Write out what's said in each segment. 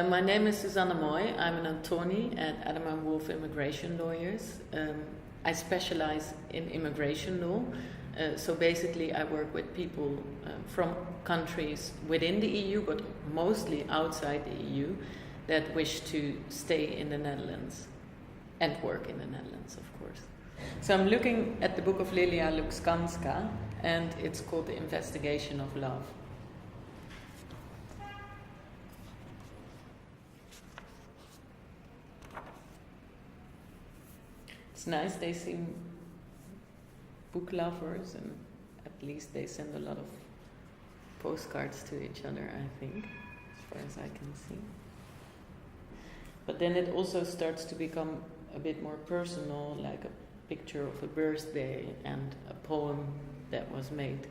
My name is Susanne Mooij. I'm an attorney at Adam & Wolf Immigration Lawyers. I specialize in immigration law. So basically I work with people from countries within the EU, but mostly outside the EU, that wish to stay in the Netherlands and work in the Netherlands, of course. So I'm looking at the book of Lilia Luganskaya, and it's called The Investigation of Love. It's nice, they seem book lovers, and at least they send a lot of postcards to each other, I think, as far as I can see. But then it also starts to become a bit more personal, like a picture of a birthday and a poem that was made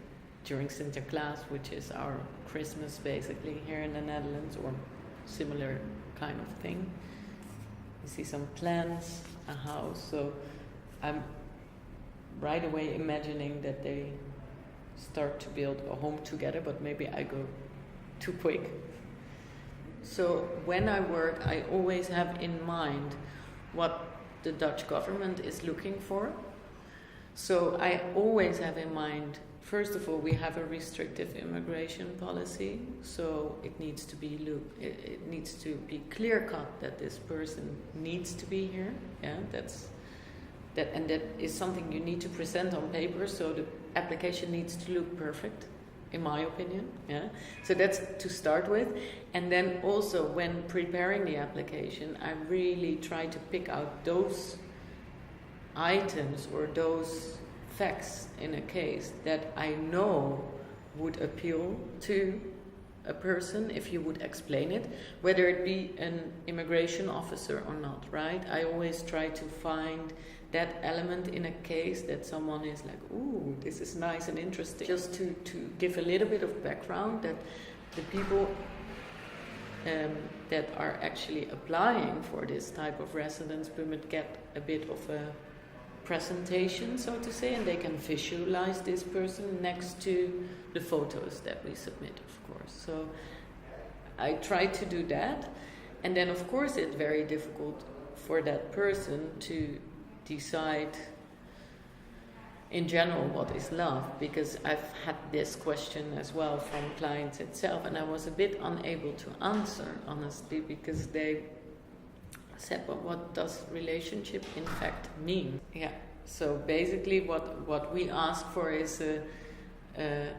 during Sinterklaas, which is our Christmas basically here in the Netherlands, or similar kind of thing. You see some plants, a house, so I'm right away imagining that they start to build a home together, but maybe I go too quick. So when I work, I always have in mind what the Dutch government is looking for. So I always have in mind, first of all, we have a restrictive immigration policy, so it needs to be it needs to be clear cut that this person needs to be here. Yeah, and that is something you need to present on paper. So the application needs to look perfect, in my opinion. Yeah, so that's to start with, and then also when preparing the application, I really try to pick out those items or those facts in a case that I know would appeal to a person if you would explain it, whether it be an immigration officer or not, right? I always try to find that element in a case that someone is like, ooh, this is nice and interesting. Just to give a little bit of background, that the people that are actually applying for this type of residence permit get a bit of a presentation, so to say, and they can visualize this person next to the photos that we submit, of course. So I try to do that, and then of course it's very difficult for that person to decide in general what is love, because I've had this question as well from clients itself, and I was a bit unable to answer, honestly, because they said, but what does relationship in fact mean? Yeah, so basically what we ask for is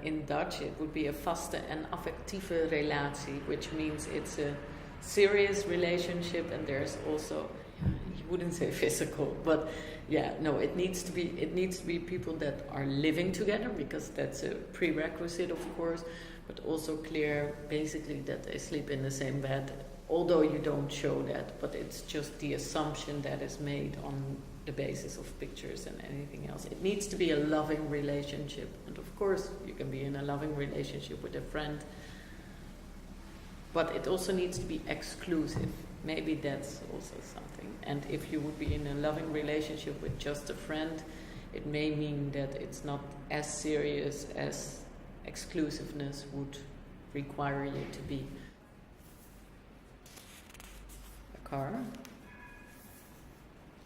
in Dutch it would be a vaste en affectieve relatie, which means it's a serious relationship, and there's also, you wouldn't say physical, but yeah, no, it needs to be people that are living together, because that's a prerequisite, of course, but also clear basically that they sleep in the same bed, although you don't show that, but it's just the assumption that is made on the basis of pictures and anything else. It needs to be a loving relationship, and of course you can be in a loving relationship with a friend, but it also needs to be exclusive. Maybe that's also something. And if you would be in a loving relationship with just a friend, it may mean that it's not as serious as exclusiveness would require you to be. A car,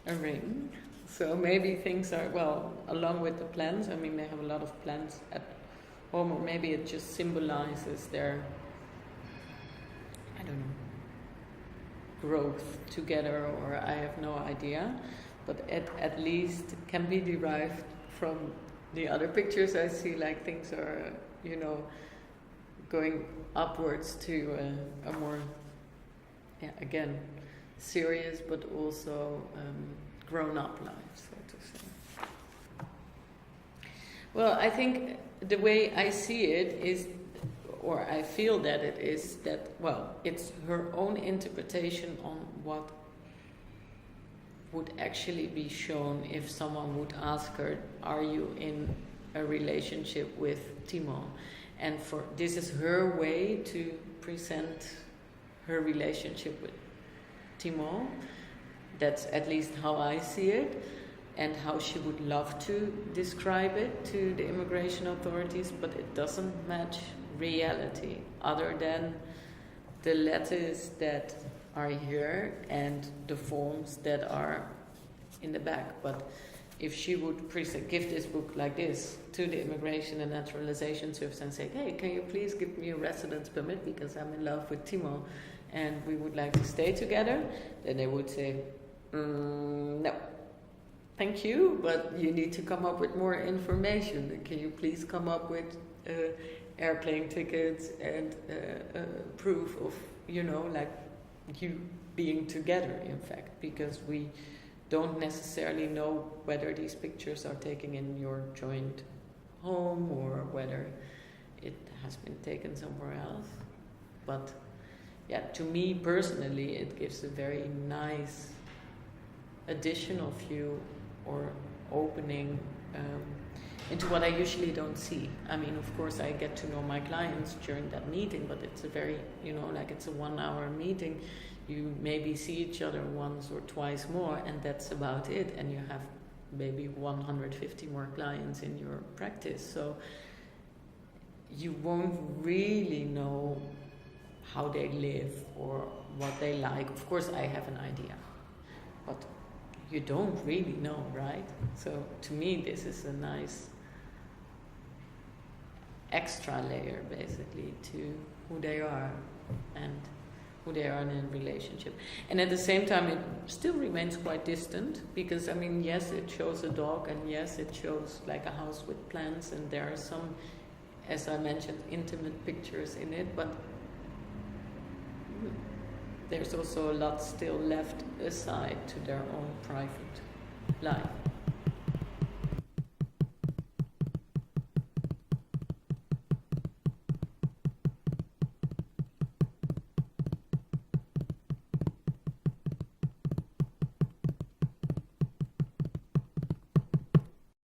a ring. So maybe things are, well, along with the plants, I mean, they have a lot of plants at home, or maybe it just symbolizes their, I don't know, growth together, or I have no idea, but at least can be derived from the other pictures I see, like things are, going upwards to a more, again, serious but also grown-up life, so to say. Well, I think the way I see it is, or I feel that it is, that, well, it's her own interpretation on what would actually be shown if someone would ask her, are you in a relationship with Timo? And this is her way to present her relationship with Timo. That's at least how I see it, and how she would love to describe it to the immigration authorities, but it doesn't match reality, other than the letters that are here and the forms that are in the back. But if she would give this book like this to the Immigration and Naturalization Service and say, hey, can you please give me a residence permit because I'm in love with Timo and we would like to stay together, then they would say, no, thank you, but you need to come up with more information. Can you please come up with airplane tickets and proof of, like you being together, in fact, because we don't necessarily know whether these pictures are taken in your joint home or whether it has been taken somewhere else. But yeah, to me personally, it gives a very nice additional view or opening into what I usually don't see. I mean, of course, I get to know my clients during that meeting, but it's a very, like it's a 1 hour meeting. You maybe see each other once or twice more, and that's about it. And you have maybe 150 more clients in your practice. So you won't really know how they live or what they like. Of course, I have an idea, but you don't really know, right? So to me, this is a nice extra layer, basically, to who they are and who they are in a relationship. And at the same time, it still remains quite distant because, I mean, yes, it shows a dog and yes, it shows like a house with plants and there are some, as I mentioned, intimate pictures in it, but there's also a lot still left aside to their own private life.